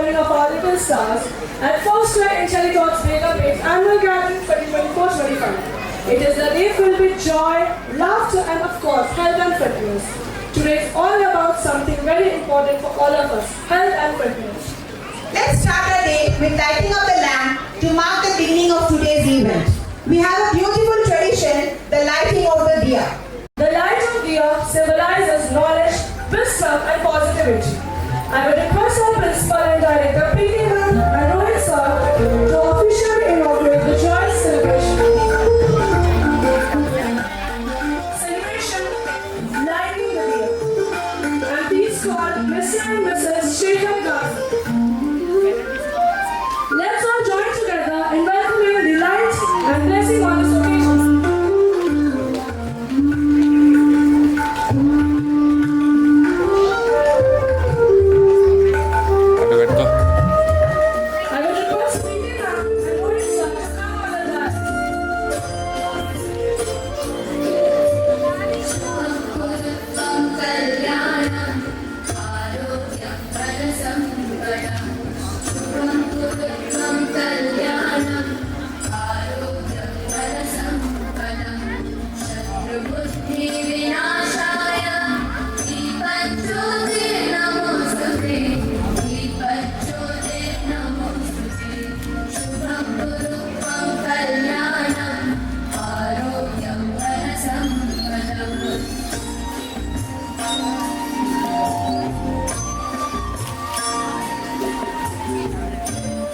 gathering of our little stars at Foursquare Intellitalks database annual gathering 2024-25. It is a day filled with joy, laughter and of course health and fitness. Today is all about something very important for all of us, health and fitness. Let's start our day with lighting of the lamp to mark the beginning of today's event. We have a beautiful tradition, the lighting of the diya. The light of diya symbolizes knowledge, wisdom and positivity. I would request our principal and director Preeti Ma'am and Rohit sir to officially inaugurate the joyous celebration. Lighting the diya. And please call Mr. and Mrs. Shekhar Gandhi. Let's all join together in welcoming the light and blessing on this occasion. I will request Preeti Ma'am and Rohit sir to come on the dais.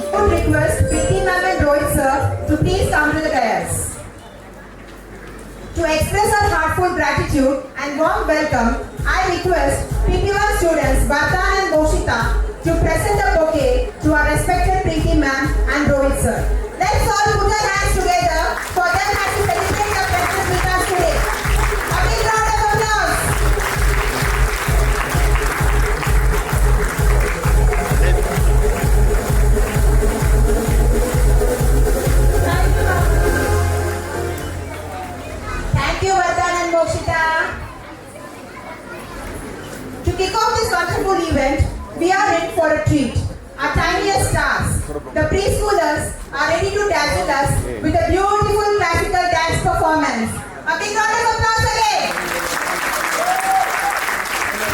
I would request Preeti Ma'am and Rohit sir to please come to the dais. To express our heartfelt gratitude and warm welcome, I request PP1 students Vardhan and Moshita to present a bouquet to our respected Preeti Ma'am and Rohit sir. Let's all put our hands together for them as we celebrate their presence with us today. A big round of applause. Thank you, Vardhan and Moshita. To kick off this wonderful event, we are in for a treat. Our tiniest stars, the preschoolers, are ready to dazzle us with a beautiful classical dance performance. A big round of applause again.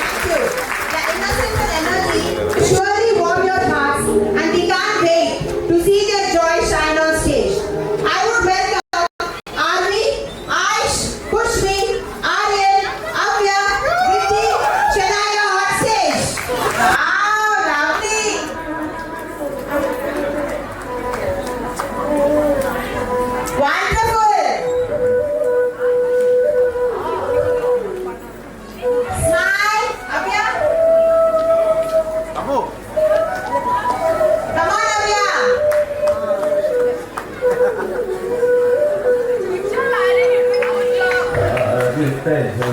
Thank you. The innocence and energy surely warm your hearts, and we can't wait to see their joy shine on stage. I would welcome Arvi, Aish, Pushmi, Aryan, Avya, Vicky, Shania on stage. Wow, lovely. Wonderful. Smile, Avya. Come on, Avya. Very good. Come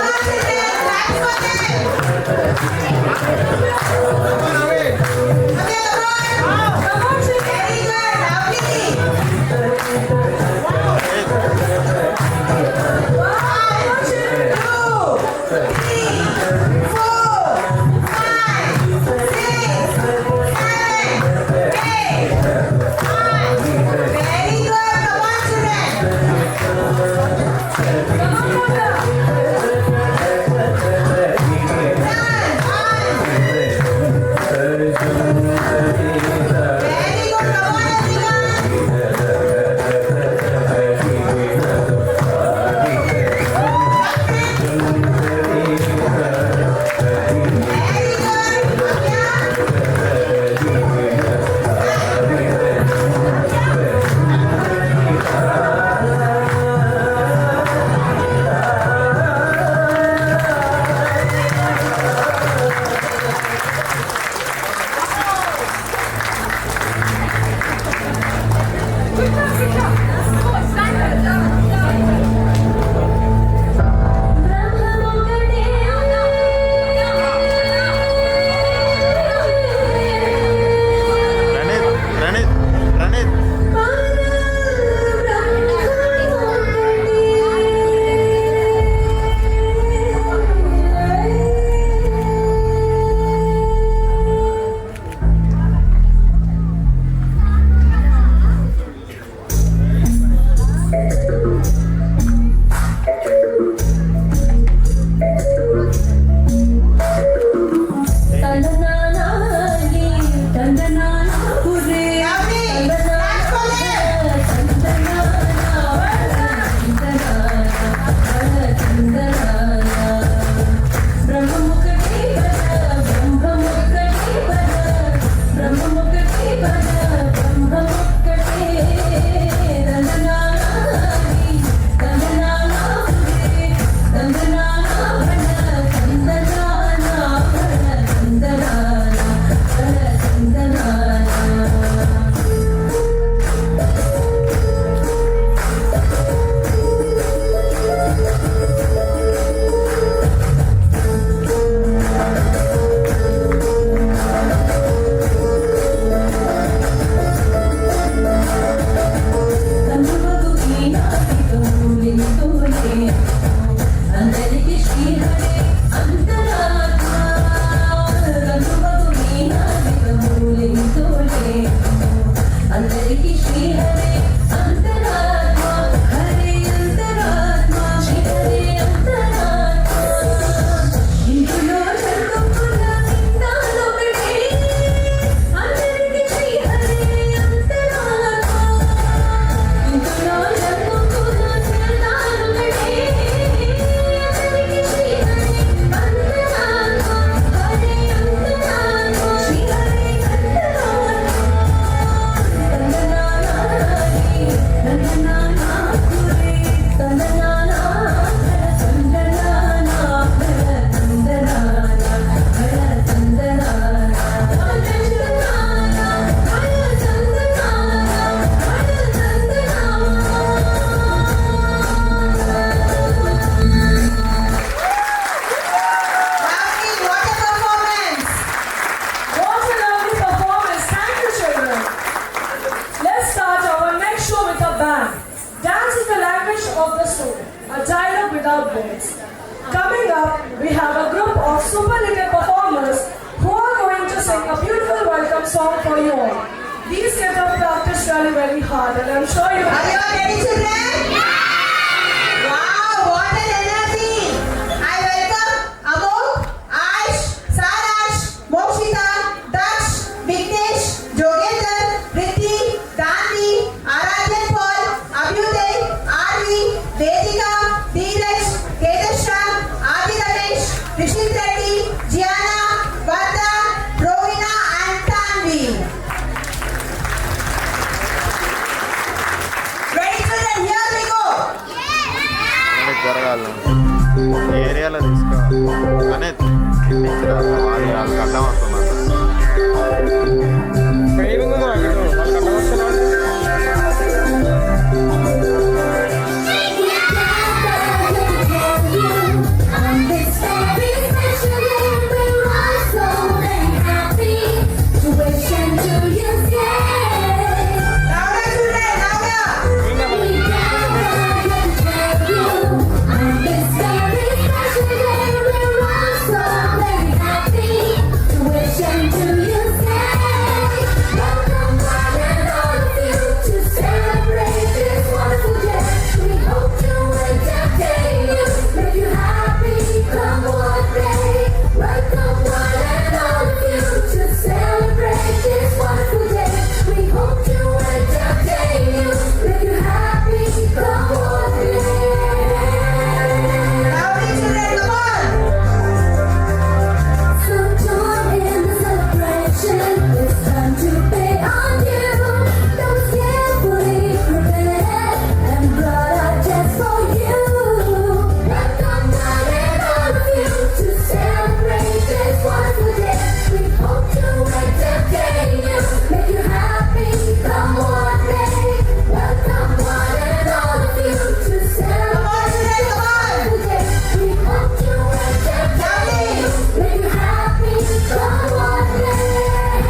on, children. Clap for them. Avya, come on. Come on, children. Very good. Lovely. 1, 2, 3, 4, 5, 6, 7, 8, 9. Very good. Come on, children. Done. 1, without words. Coming up, we have a group of superlative performers who are going to sing a beautiful welcome song for you all. These kids have practiced really very hard and I'm sure you Are you all ready, children? Wow, what an energy! I welcome Amol, Aish, Sarash, Mokshita, Daksh, Vignesh, Jogender, Ritti, Danvi, Aradhyan Paul, Abhyuday, Arvi, Vedika, Dheeraj, Kedasha, Adi Ramesh, Rishit Reddy, Gianna, Vardha, Rohina and Tanvi. Ready, children? Here we go. త్వరగా ఈ ఏరియాలో తీసుకో కానీ teacher వాళ్ళకి అర్థం అవుతుంది Louder, children, louder. Celebrate this wonderful day. We hope to entertain you, make you happy. Come on, Loudly, children, come on. so join in the celebration. It's time to pay on you. That was carefully prepared and brought out just for you. Welcome one and all of you to celebrate this wonderful day. We hope to entertain you, make you happy. Come on, babe. Welcome one and all of you to celebrate this wonderful day. We hope to entertain you, make you happy. Come on,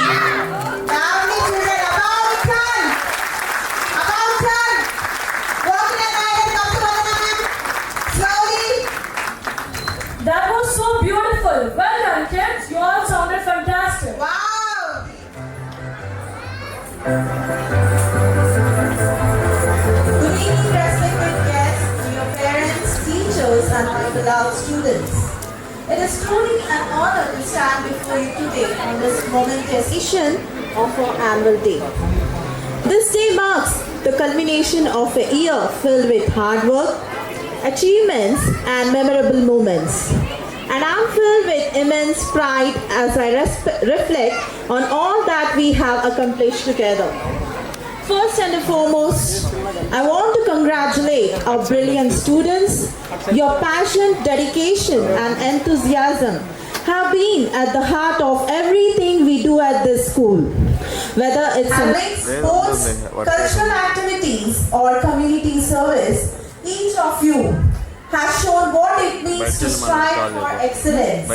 Loudly, children, about turn. About turn. Walk in a line and come to one another. Slowly. That was so beautiful. Well done, kids. You all sounded fantastic. Wow. Good evening, respected guests, dear parents, teachers, and my beloved students. It is truly an honor to stand before you today on this momentous occasion of our annual day. This day marks the culmination of a year filled with hard work, achievements, and memorable moments. And I'm filled with immense pride as I reflect on all that we have accomplished together. First and foremost, I want to congratulate our brilliant students. Your passion, dedication, and enthusiasm have been at the heart of everything we do at this school. Whether it's in sports, cultural activities, or community service, each of you has shown what it means to strive for excellence.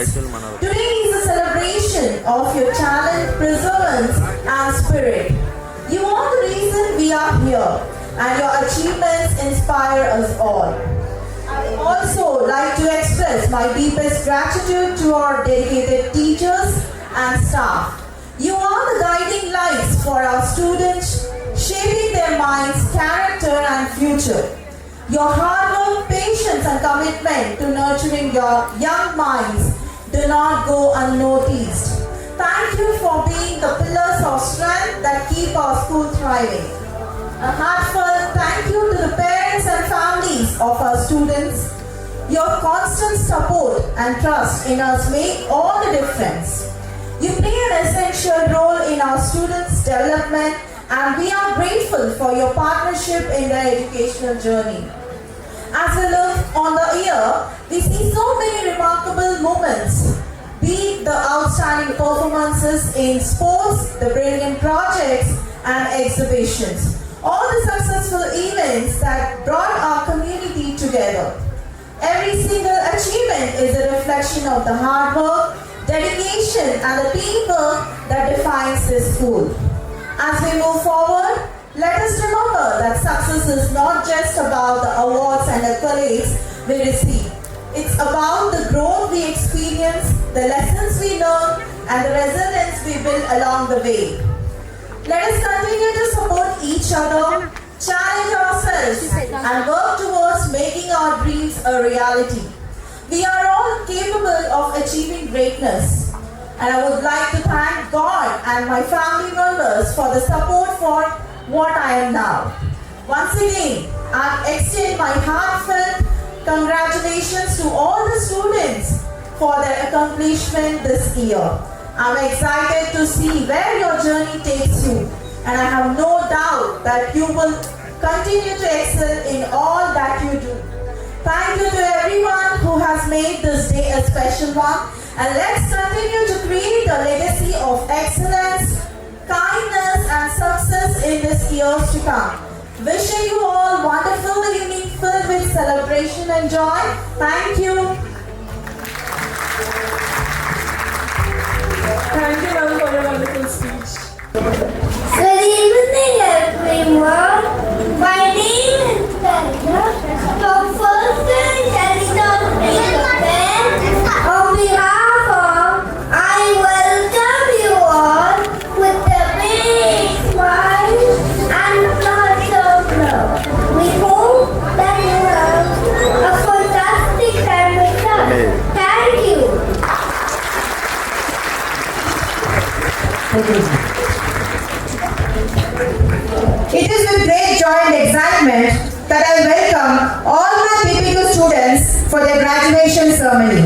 Today is a celebration of your talent, perseverance, and spirit. You are the reason we are here, and your achievements inspire us all. I would also like to express my deepest gratitude to our dedicated teachers and staff. You are the guiding lights for our students, shaping their minds, character, and future. Your hard work, patience, and commitment to nurturing your young minds do not go unnoticed. Thank you for being the pillars of strength that keep our school thriving. A heartfelt thank you to the parents and families of our students. Your constant support and trust in us make all the difference. You play an essential role in our students' development, and we are grateful for your partnership in their educational journey. As we look on the year, we see so many remarkable moments, be it the outstanding performances in sports, the brilliant projects and exhibitions, all the successful events that brought our community together. Every single achievement is a reflection of the hard work, dedication, and the teamwork that defines this school. As we move forward, let us remember that success is not just about the awards and accolades we receive. It's about the growth we experience, the lessons we learn, and the resilience we build along the way. Let us continue to support each other, challenge ourselves, and work towards making our dreams a reality. We are all capable of achieving greatness, and I would like to thank God and my family members for the support for what I am now. Once again, I extend my heartfelt congratulations to all the students for their accomplishment this year. I'm excited to see where your journey takes you, and I have no doubt that you will continue to excel in all that you do. Thank you to everyone who has made this day a special one, and let's continue to create a legacy of excellence, kindness, and success in this years to come. Wishing you all wonderful evening filled with celebration and joy. Thank you. Thank you, ma'am, for your wonderful speech. Good evening, everyone. My name is Sandra from First Intelligent Band. On behalf of, I welcome you all with a big smile and lots of love. We hope that you have a fantastic time with us. Thank you. It is with great joy and excitement that I welcome all my PP2 students for their graduation ceremony.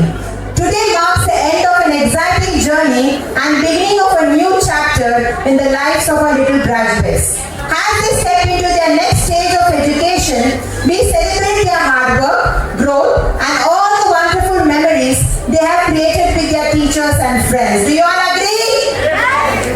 Today marks the end of an exciting journey and beginning of a new chapter in the lives of our little graduates. As they step into their next stage of education, we celebrate their hard work, growth, and all the wonderful memories they have created with their teachers and friends. Do you all agree?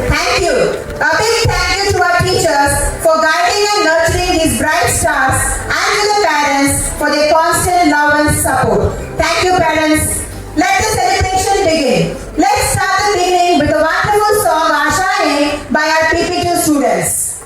Thank you. A big thank you to our teachers for guiding and nurturing these bright stars, and to the parents for their constant love and support. Thank you, parents. Let the celebration begin. Let's start the beginning with a wonderful song, Ashaye, by our PP2 students.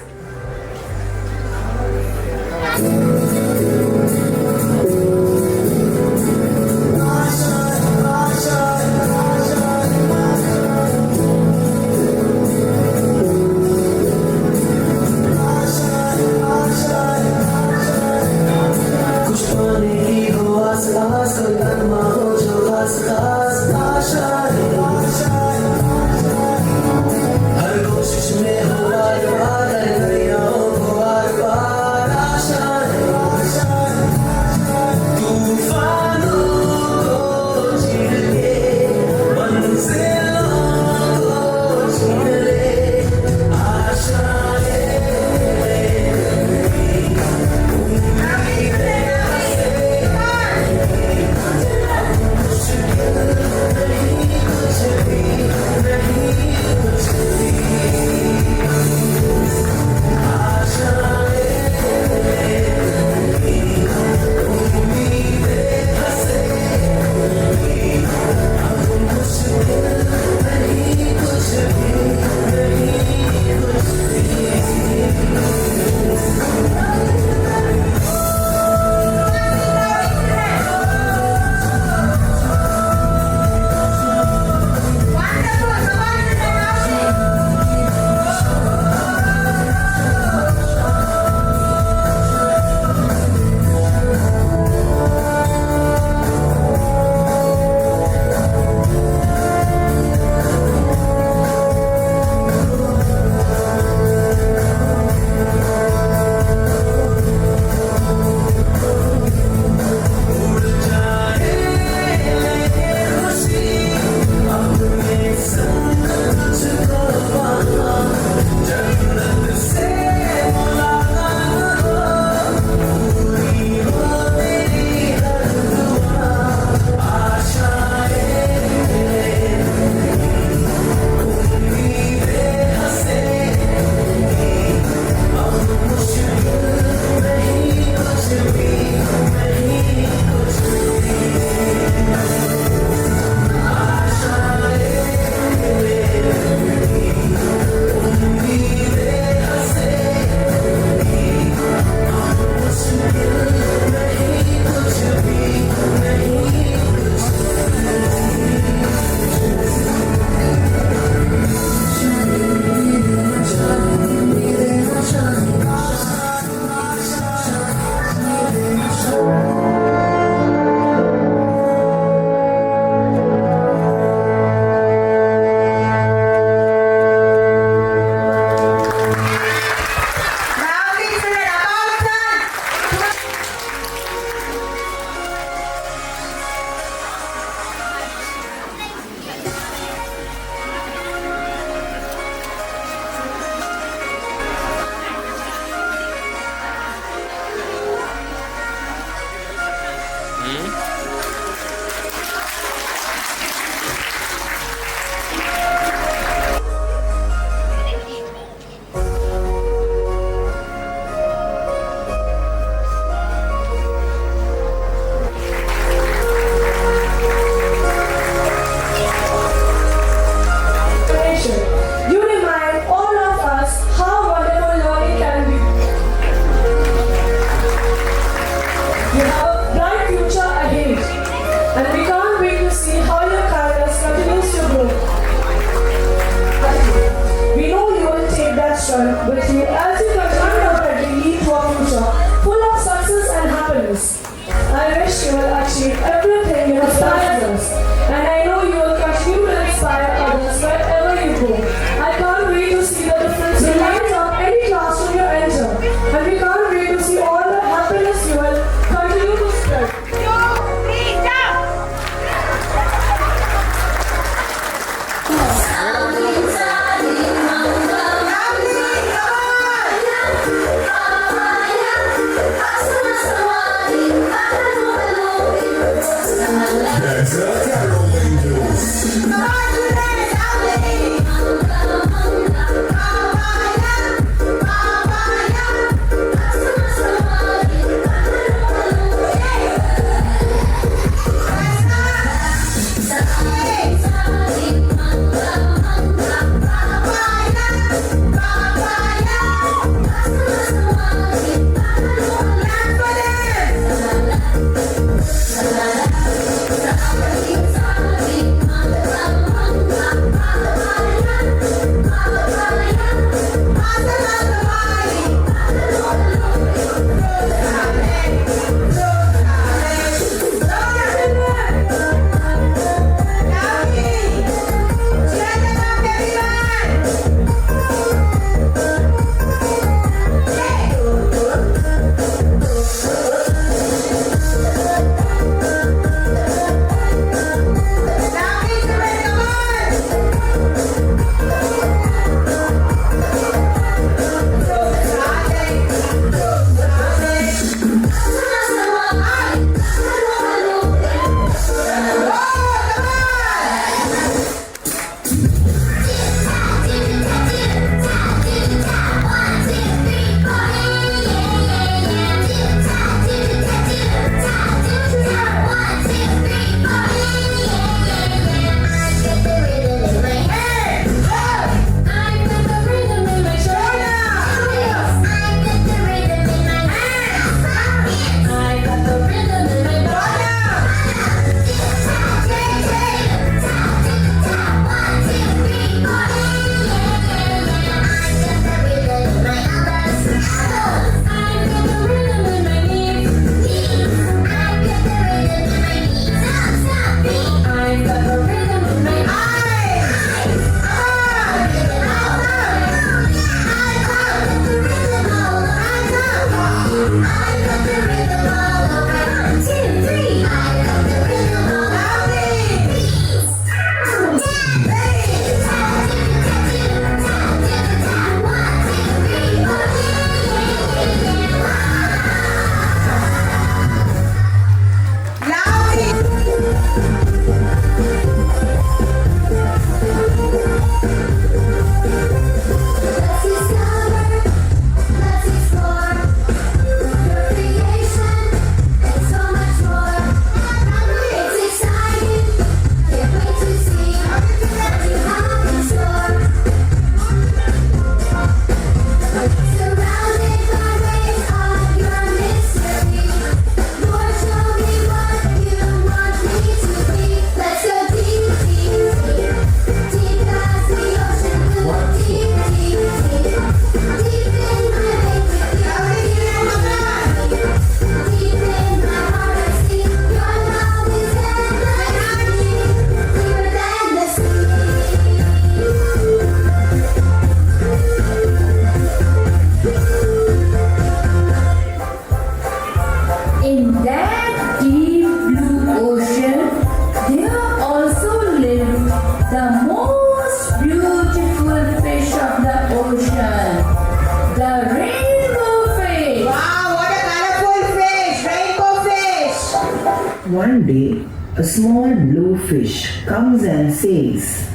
day, a small blue fish comes and says,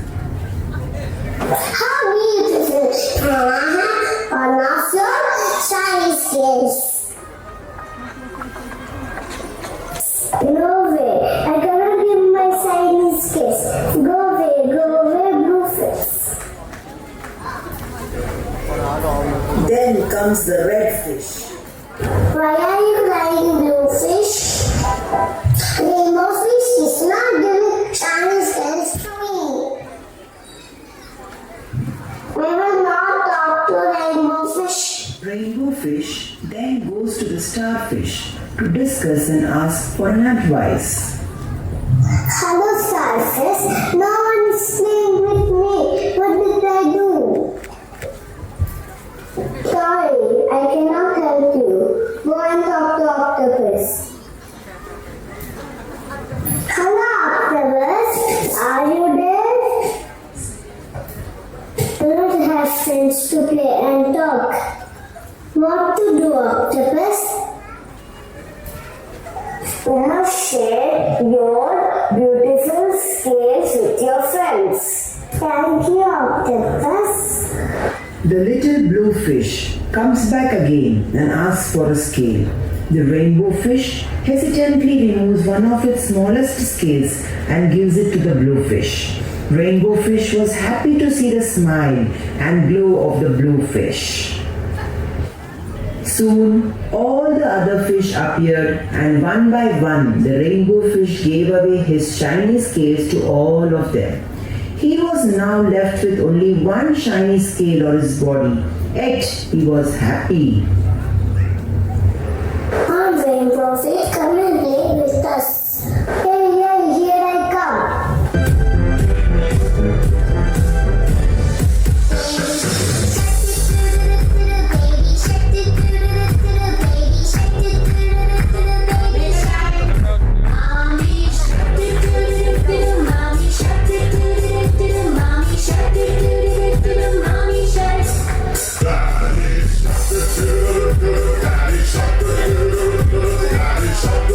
How beautiful! One of your shiny scales. No way! I cannot give my shiny scales. Go away, blue fish. Then comes the red fish. Why are you crying, blue fish? Rainbow fish is not giving shiny scales to me. We will not talk to rainbow fish. Rainbow fish then goes to the starfish to discuss and ask for an advice. Hello, starfish. No one is playing with me. What did I do? Sorry, I cannot help you. Go and talk to octopus. Hello, octopus. Are you there? Do not have friends to play and talk. What to do, octopus? You must share your beautiful scales with your friends. Thank you, octopus. The little blue fish comes back again and asks for a scale. The rainbow fish hesitantly removes one of its smallest scales and gives it to the blue fish. Rainbow fish was happy to see the smile and glow of the blue fish. Soon all the other fish appeared, and one by one the rainbow fish gave away his shiny scales to all of them. He was now left with only one shiny scale on his body, yet he was happy. Come, rainbow fish, come and play with us. Hey, here I come. Daddy shark,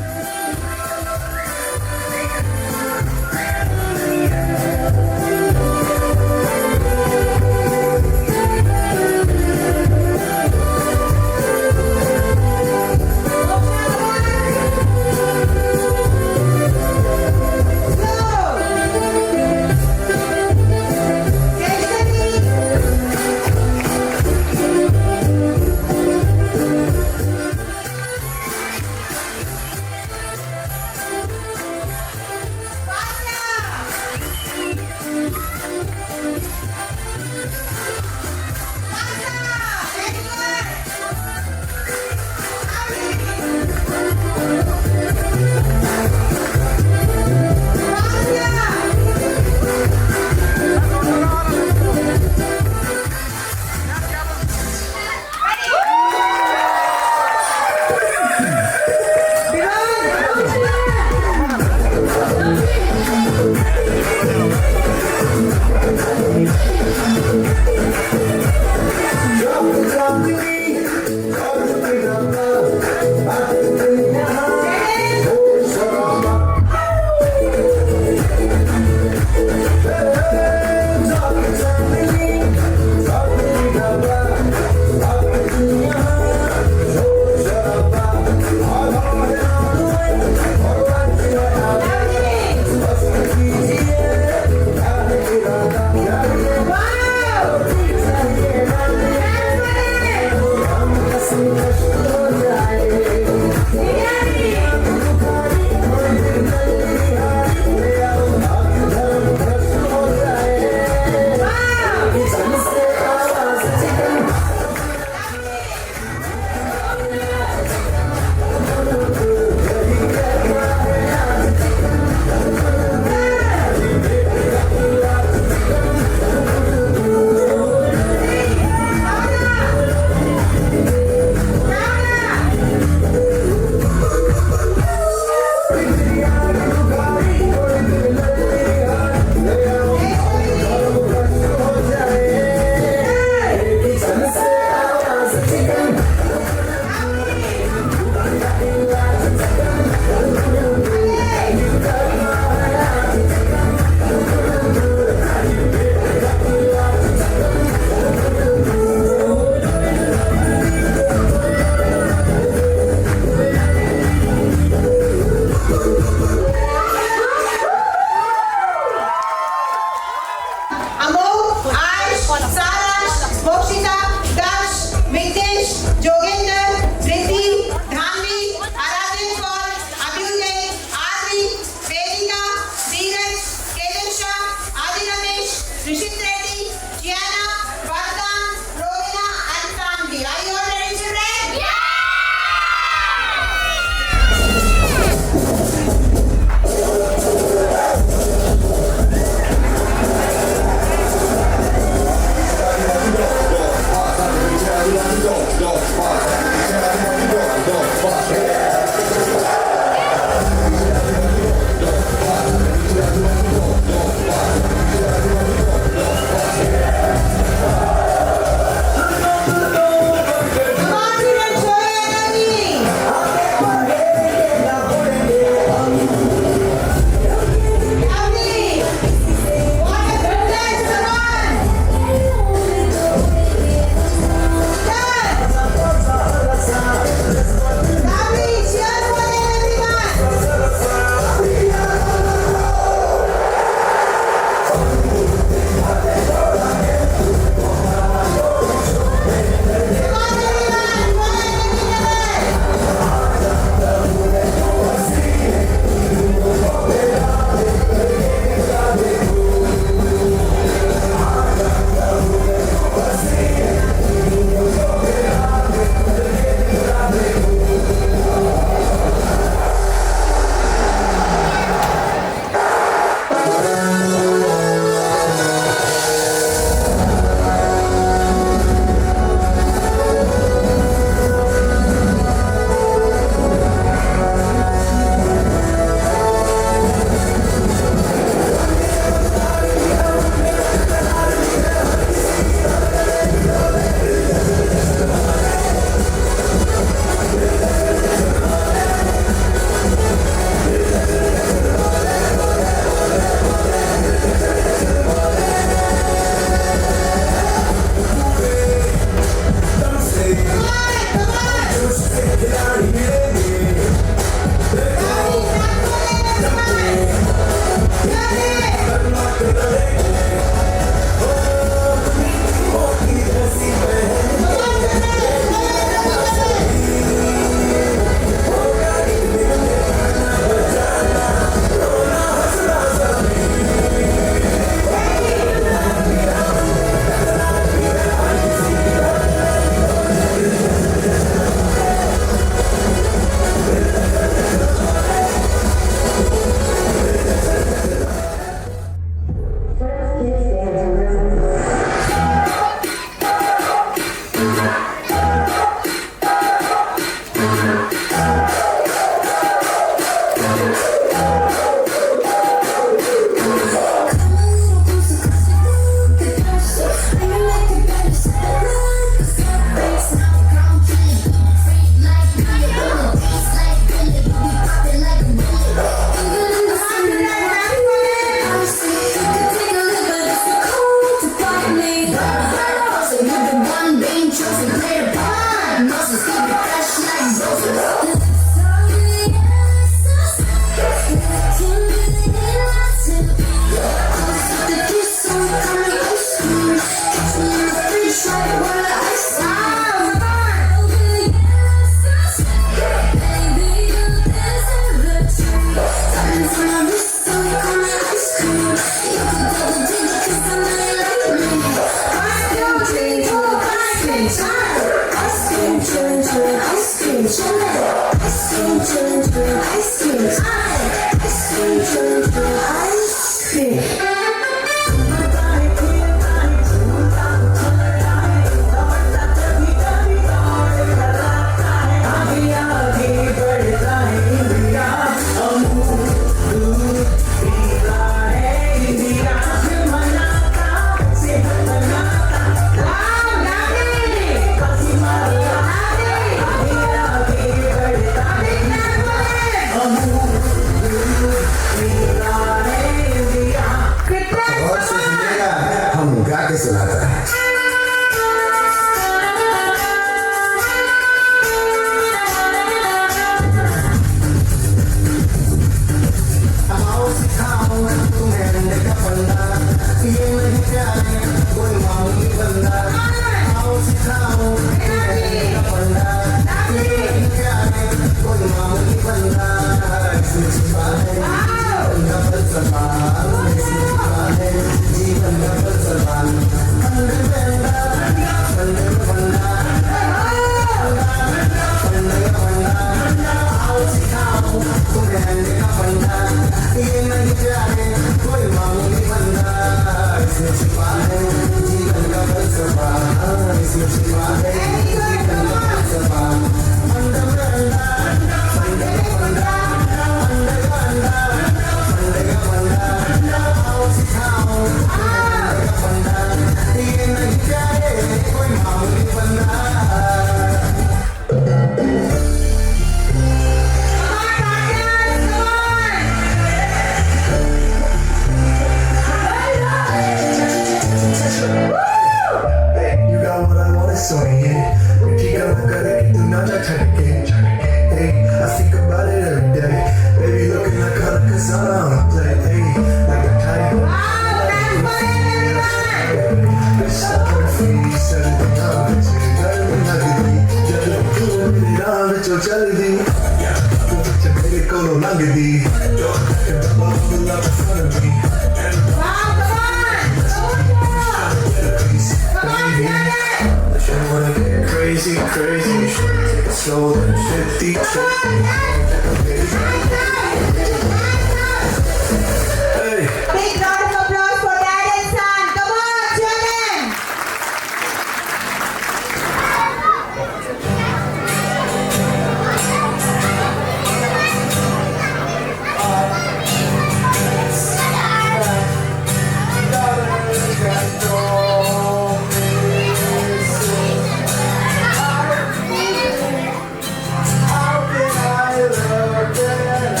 How can I love them?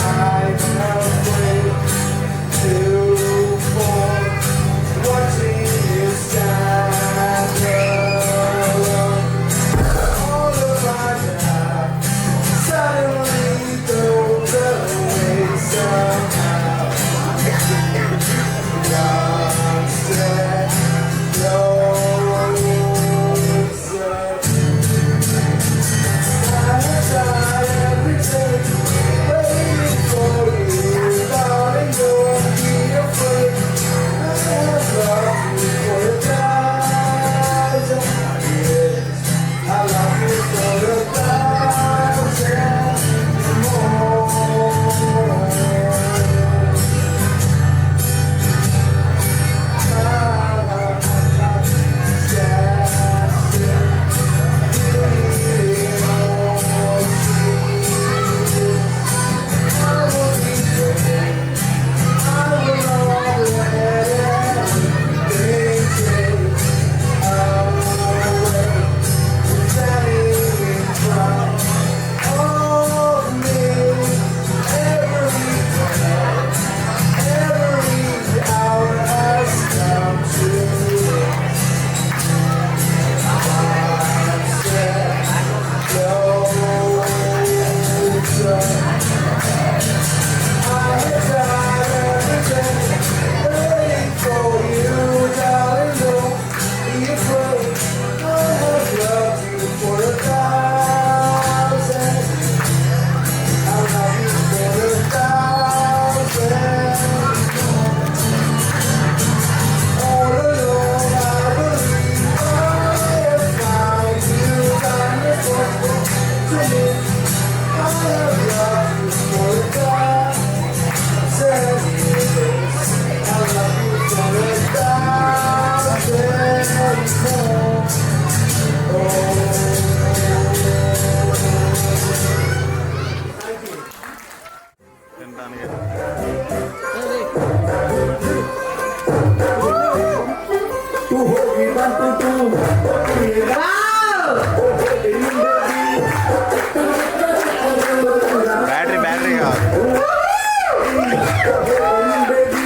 Battery కావాలి.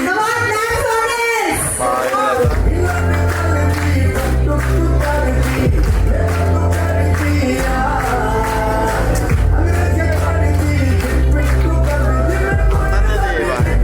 Come on, dance on this. Wow, come on. Lovely, lovely. Come on, big round of applause for them.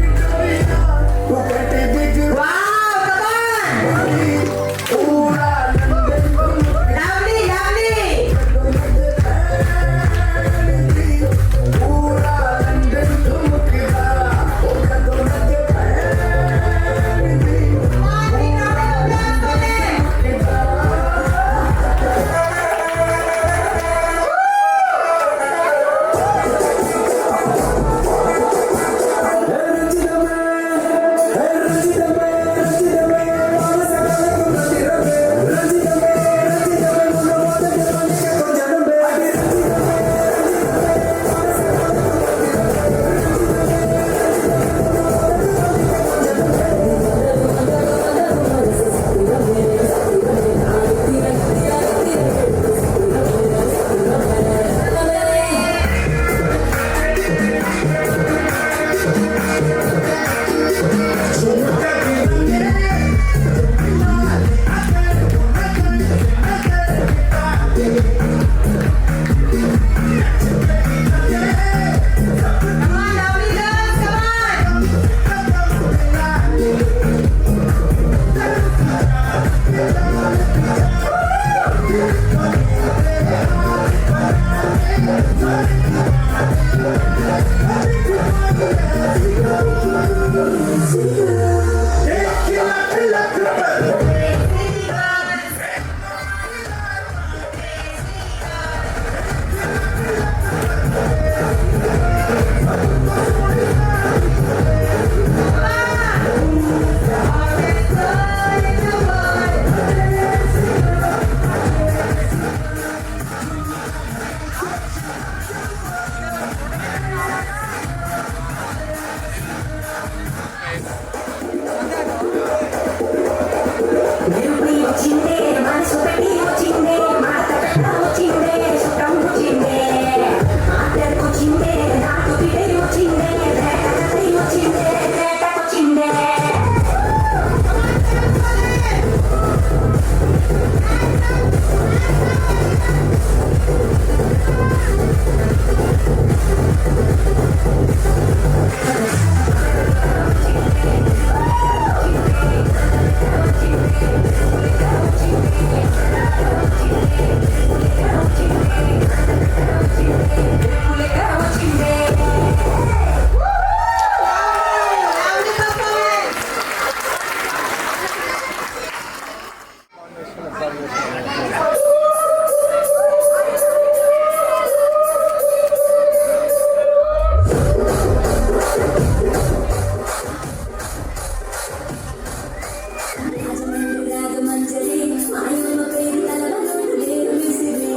Come on, lovely girls, come on. Lovely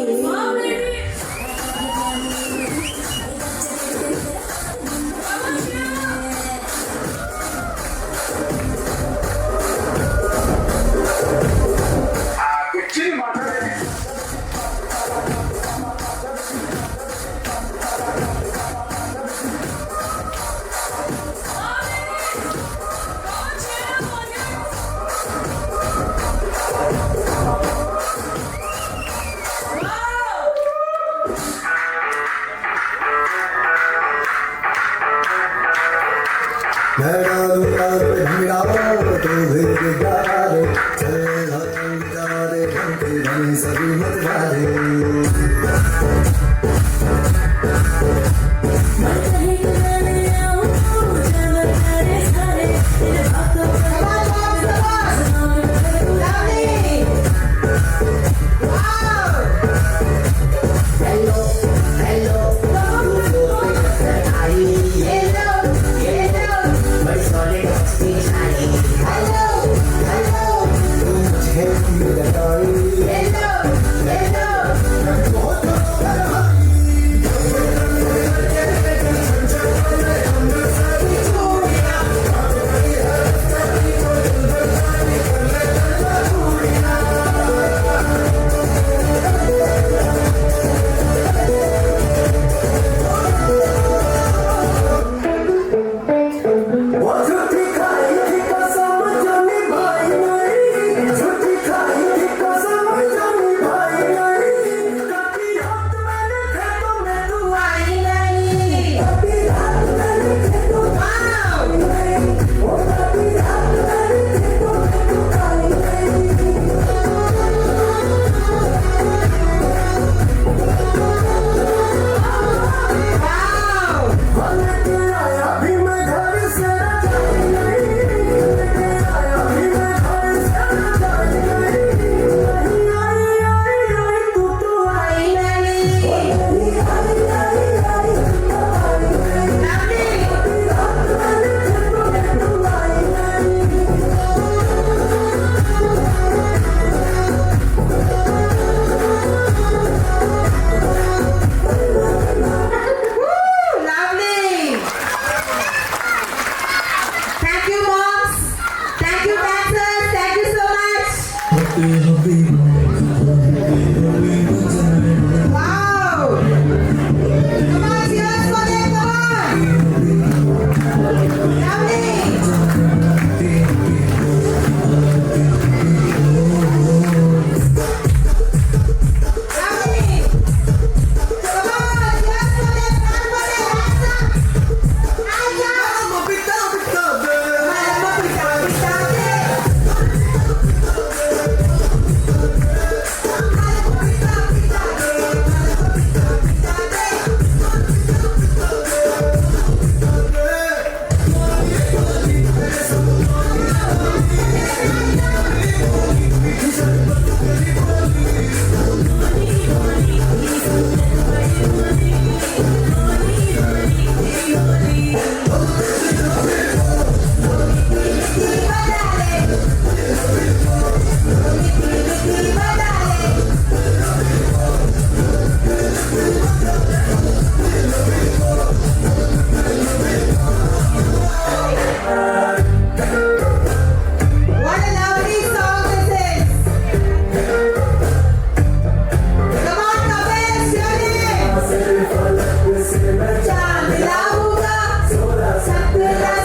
performance. Hello. Wow! Come on, cheers for them, come on! Lovely! Lovely! Come on, cheers for them, clap for them, hands up! Hands up! Malama pita, What a lovely song this is! Come on, Kapil, sing it! चांद लाऊंगा, सपना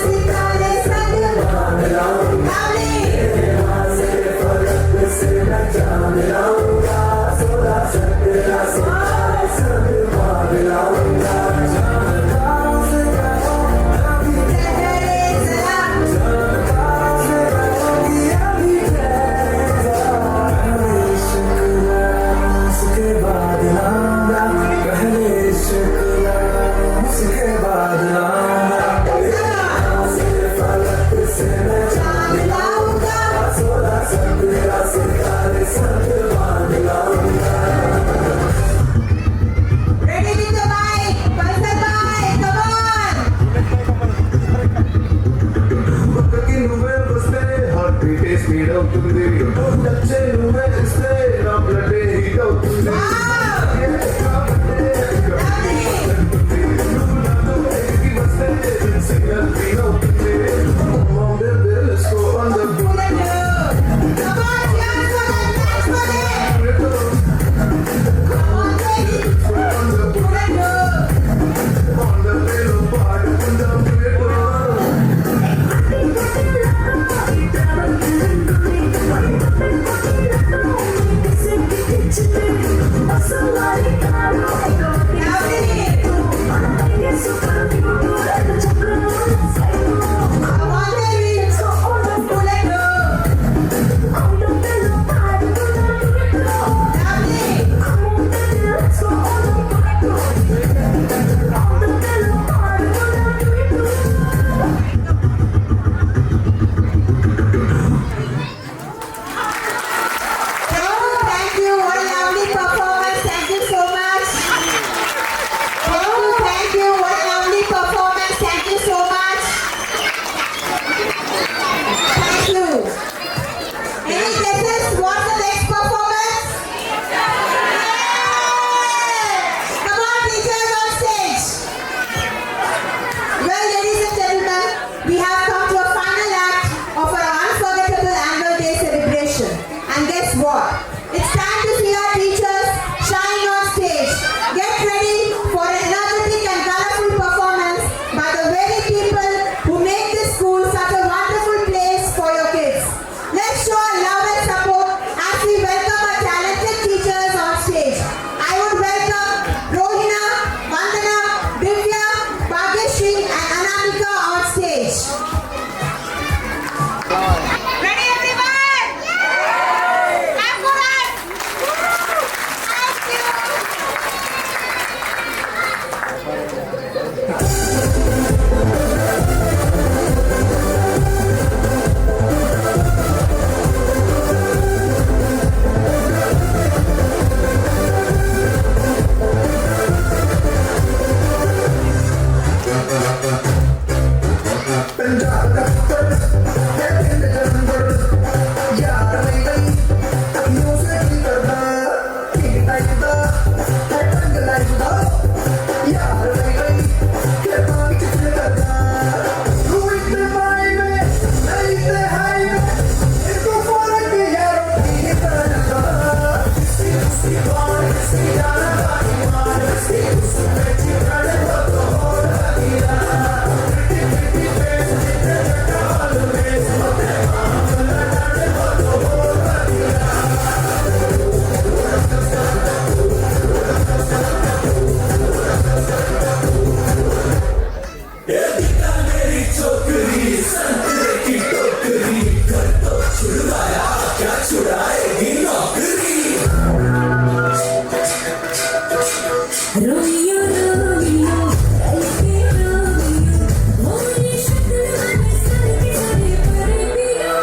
सितारे संग, lovely! चेहरे जरा चांद लाऊंगा, ready with the mic, Pastor Bhai, come on! Speed అవుతుంది నచ్చే నువ్వే ఇస్తే నా బ్లడ్ హీట్ అవుతుంది సిగ్నల్ ఫీల్ అవుతుంది తెలుసుకో అందరూ Come on, cheers for them, thanks for them! Come on, baby! పాడుకుందాం Come on, baby! Thank you. What a lovely performance. Thank you so much. Thank you. What a lovely performance. Thank you so much. Thank you. Any guesses? What's the next performance? Come on, teachers on stage. Well, ladies and gentlemen, we have come to a final act of our unforgettable annual day celebration. And guess what? It's time to see our teachers shine on stage. Get ready for an energetic and colorful performance by the very people who make this school such a wonderful place for your kids. Let's show our love and support as we welcome our talented teachers on stage. I would welcome Rohina, Vandana, Divya, Bhagyashree and Anamika on stage. Ready everyone? Clap for us! Thank you! Romeo, Romeo, I feel Romeo. Only shakal mane sar ke sare pare piyo.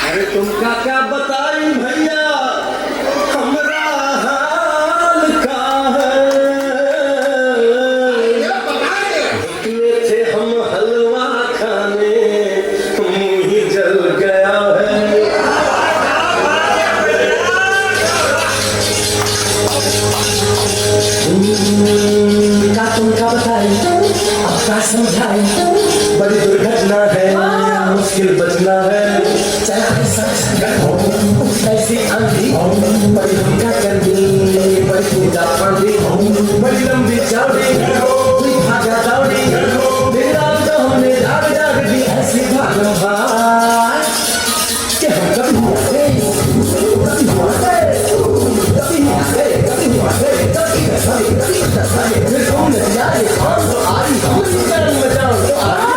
अरे तुमका क्या बताई भैया हमरा हाल का है। इतने थे हम हलवा खाने मुंह ही जल गया है। का तुमका बताई अब का समझाई बड़ी दुर्घटना है मुश्किल बचना है। ऐसी आंधी बड़ी पूजा करनी बड़ी पूजा पानी बड़ी लंबी चौड़ी कोई भागा दौड़ी दिन रात तो हमने जाग जाग दी ऐसी भागम भाग कि हम कभी हंसे कभी हंसे कभी हंसे कभी हंसे फिर तुम न जाए कौन तो आई हम करन में जाओ तो आई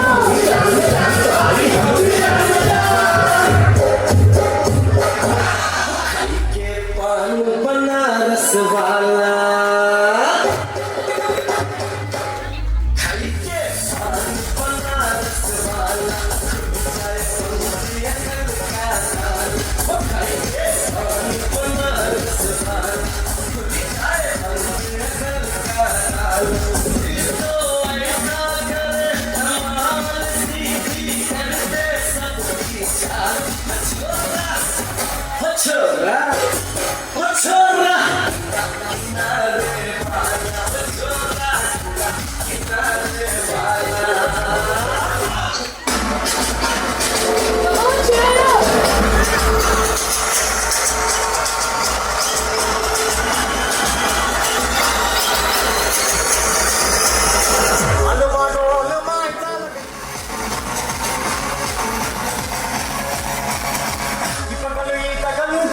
छोरा छोरा Come on, cheer up!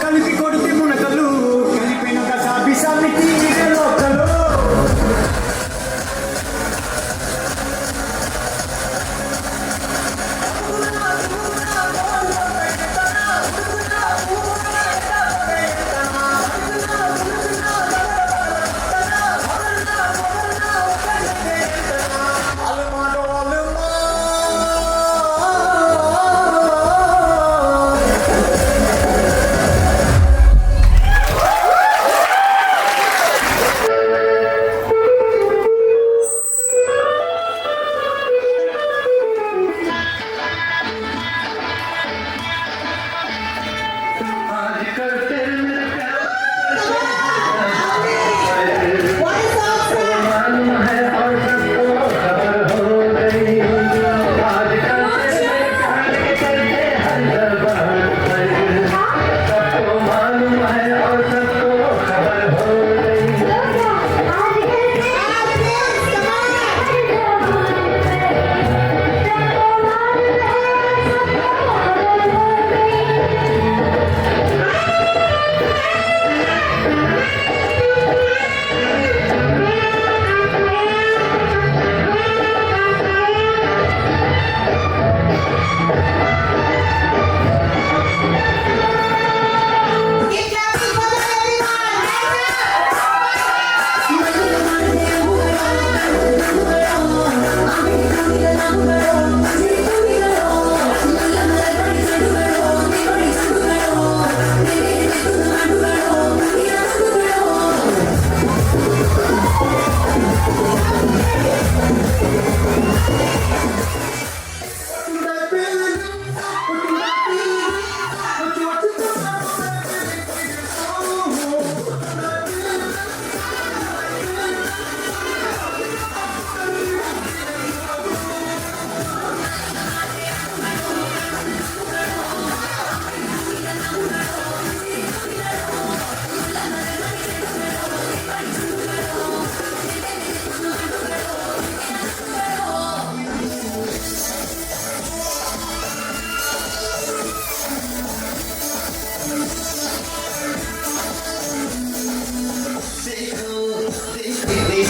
కలిపి కొడితే మునకలు కలిపిన సాబి సామిటి లోకలు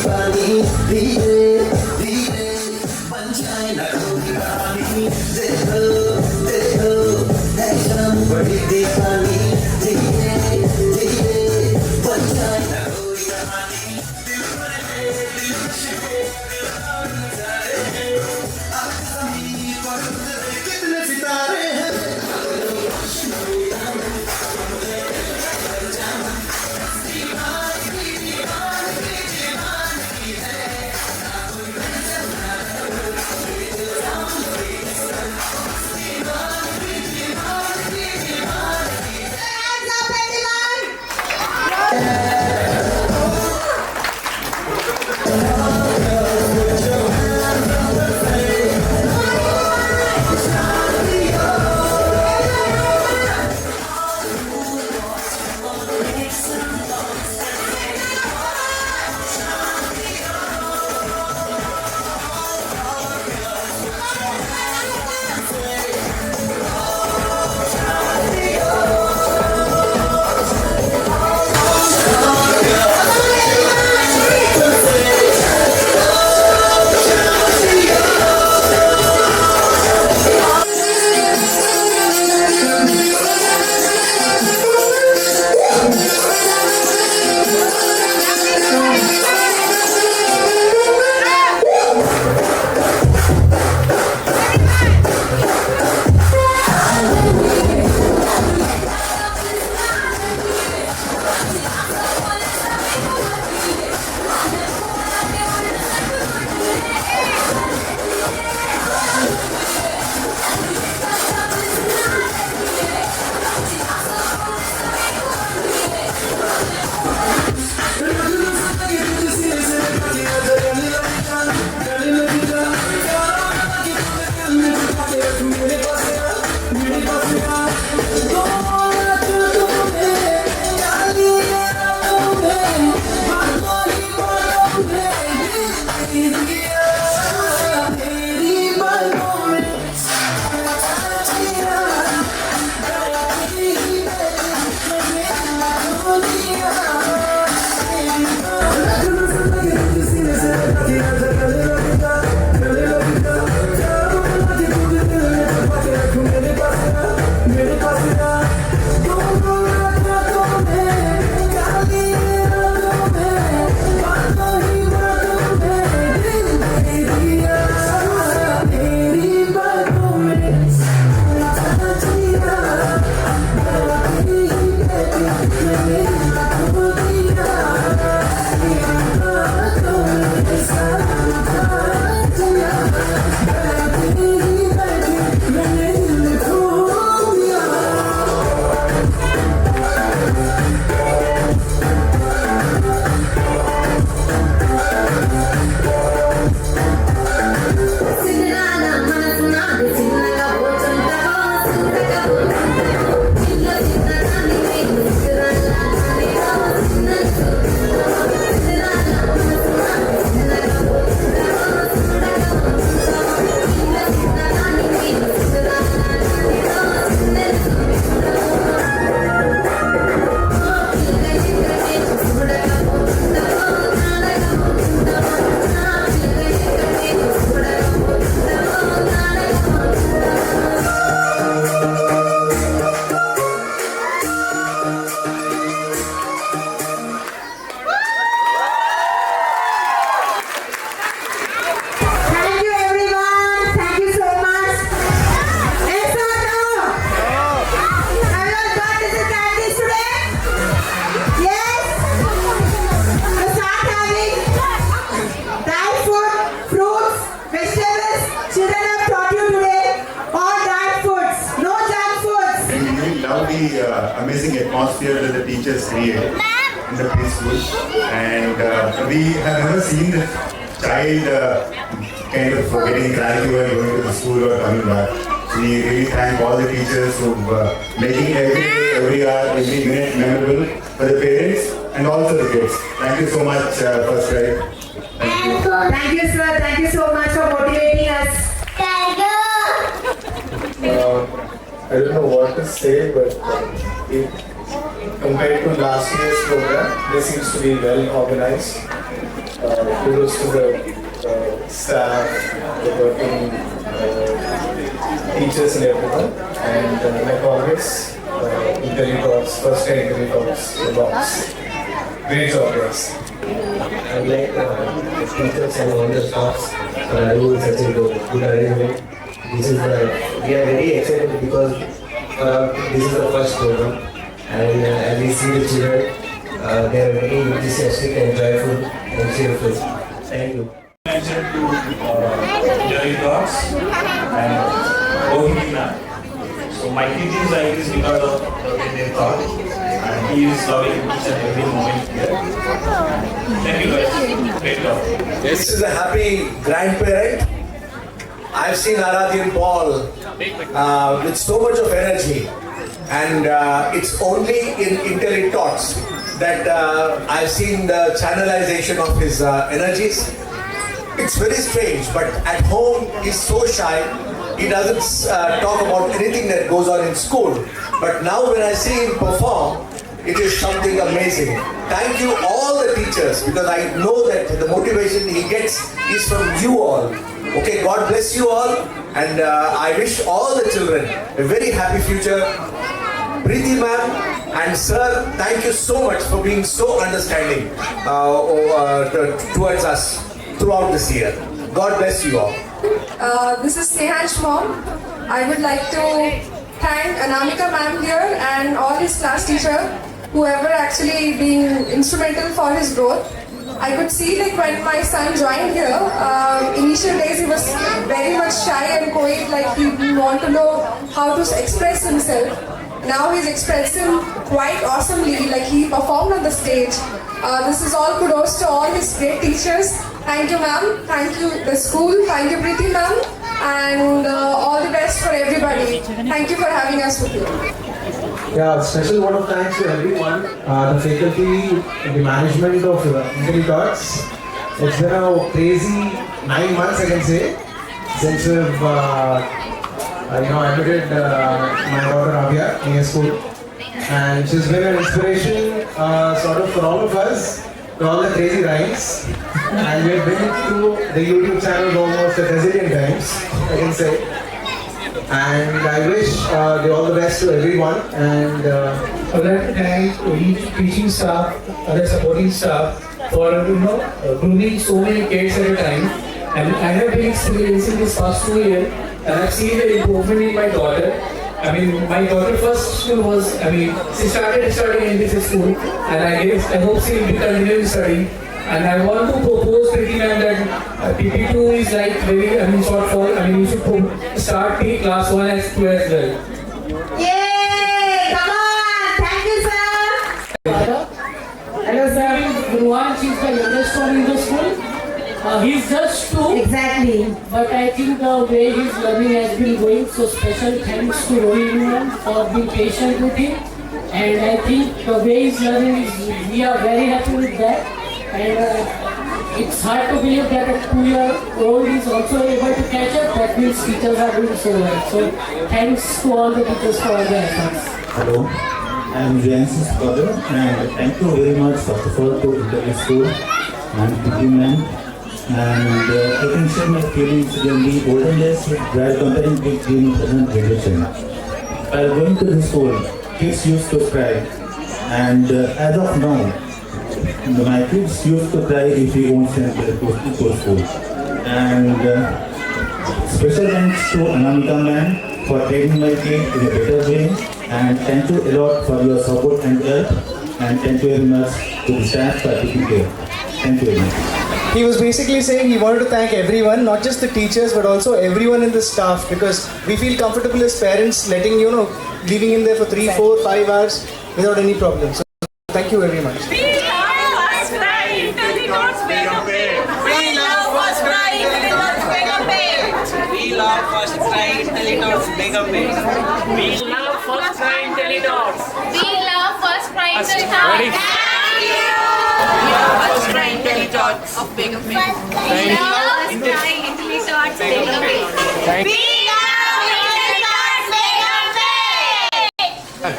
पानी धीरे धीरे बन जाए ना कोई रानी देखो देखो एकदम बड़ी दीवानी धीरे धीरे बन जाए ना कोई रानी दिल भर में दिल खुशी कितने सितारे हैं love the amazing atmosphere that the teachers create in the preschool. And we have never seen the child kind of getting cranky while going to the school or coming back. We really thank all the teachers who making every day, every hour, every minute memorable for the parents and also the kids. Thank you so much, First Right. Thank you. Thank you, sir. Thank you so much for motivating us. Thank you. I don't know what to say, but compared to last year's program, this seems to be well organized. Kudos to the staff, the working teachers and everyone. And like always, interview talks, first time interview talks, the box. Great job, guys. I'd like the teachers and all the staffs do such a good arrangement. We are very excited because this is the first program, and as we see the children, they are very enthusiastic and joyful and cheerful. Thank you. Mentioned to Jerry Talks and Rohit. So my teaching like is because of the way they talk, and he is loving each and every moment here. Thank you guys. Great job. This is a happy grandparent. I've seen Aradhyan Paul with so much of energy, and it's only in IntelliTalks that I've seen the channelization of his energies. It's very strange, but at home he's so shy. He doesn't talk about anything that goes on in school. But now when I see him perform, it is something amazing. Thank you all the teachers, because I know that the motivation he gets is from you all. Okay, God bless you all, and I wish all the children a very happy future. Preeti ma'am and sir, thank you so much for being so understanding towards us throughout this year. God bless you all. This is Snehan's mom. I would like to thank Anamika ma'am here and all his class teacher, whoever actually been instrumental for his growth. I could see like when my son joined here, initial days he was very much shy and quiet, like he didn't want to know how to express himself. Now he's expressing quite awesomely, like he performed on the stage. This is all kudos to all his great teachers. Thank you ma'am, thank you the school, thank you Preeti ma'am, and all the best for everybody. Thank you for having us with you. Yeah, special word of thanks to everyone, the faculty, the management of IntelliTalks. It's been a crazy 9 months, I can say, since we've admitted my daughter Avya in a school, and she's been an inspiration sort of for all of us, to all the crazy rhymes, and we've been to the YouTube channel almost a gazillion times, I can say. And I wish all the best to everyone, and I'd like to thank each teaching staff, other supporting staff for grooming so many kids at a time. And I have been experiencing this past 2 years, and I've seen the improvement in my daughter. I mean, my daughter first school was, she started studying in this school, and I hope she will be continuing studying. And I want to propose Preeti ma'am that PP2 is like very, short for, you should start class 1 as 2 as well. Yay! Come on! Thank you, sir! Hello, sir. Gurwan, she's the youngest one in the school. He's just 2. Exactly. But I think the way his learning has been going, so special thanks to Rohit ma'am for being patient with him. And I think the way he's learning is, we are very happy with that. And it's hard to believe that a 2-year-old is also able to catch up. That means teachers are doing so well. So thanks to all the teachers for all their efforts. Hello, I am Jayan's father, and thank you very much first of all to Interview School and Preeti ma'am. And I can share my feelings in the olden days while comparing with the present generation. While going to the school, kids used to cry, and as of now, my kids used to cry if we won't send them to school. And special thanks to Anamika ma'am for training my kid in a better way, and thank you a lot for your support and help, and thank you very much to the staff for taking care. Thank you very much. He was basically saying he wanted to thank everyone, not just the teachers, but also everyone in the staff, because we feel comfortable as parents letting, leaving him there for 3, 4, 5 hours without any problems. So thank you very much. We love first cry Intellidots Begumpet. We love first cry Intellidots Begumpet. We love first cry Intellidots Begumpet. We love first cry Intellidots. We love first cry Intellidots. Ready? We love first cry Intellidots of Begumpet. Thank you. We love first cry Intellidots Begumpet. Thank you. We love Intellidots Begumpet.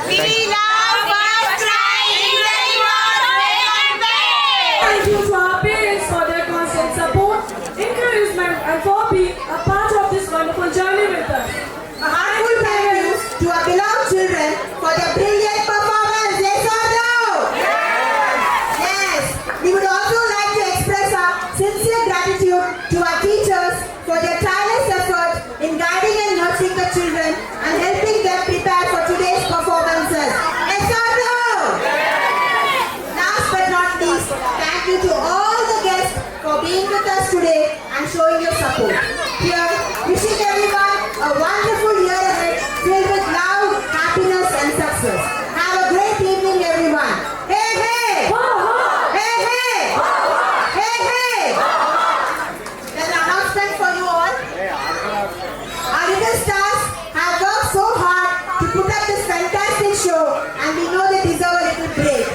We love first cry Intellidots Begumpet. Thank you to our parents for their constant support, encouragement, and for being a part of this wonderful journey with us. A heartfelt thank you to our beloved children for their brilliant performance. Yes or no? Yes. We would also like to express our sincere gratitude to our teachers for their tireless effort in guiding and nurturing the children and helping them prepare for today's performances. Yes or no? Last but not least, thank you to all the guests for being with us today and showing your support. Here, wishing everyone a wonderful year ahead filled with love, happiness and success. Have a great evening everyone. Hey hey! Hey hey! Hey hey! There's an announcement for you all. Our little stars have worked so hard to put up this fantastic show and we know they deserve a little break.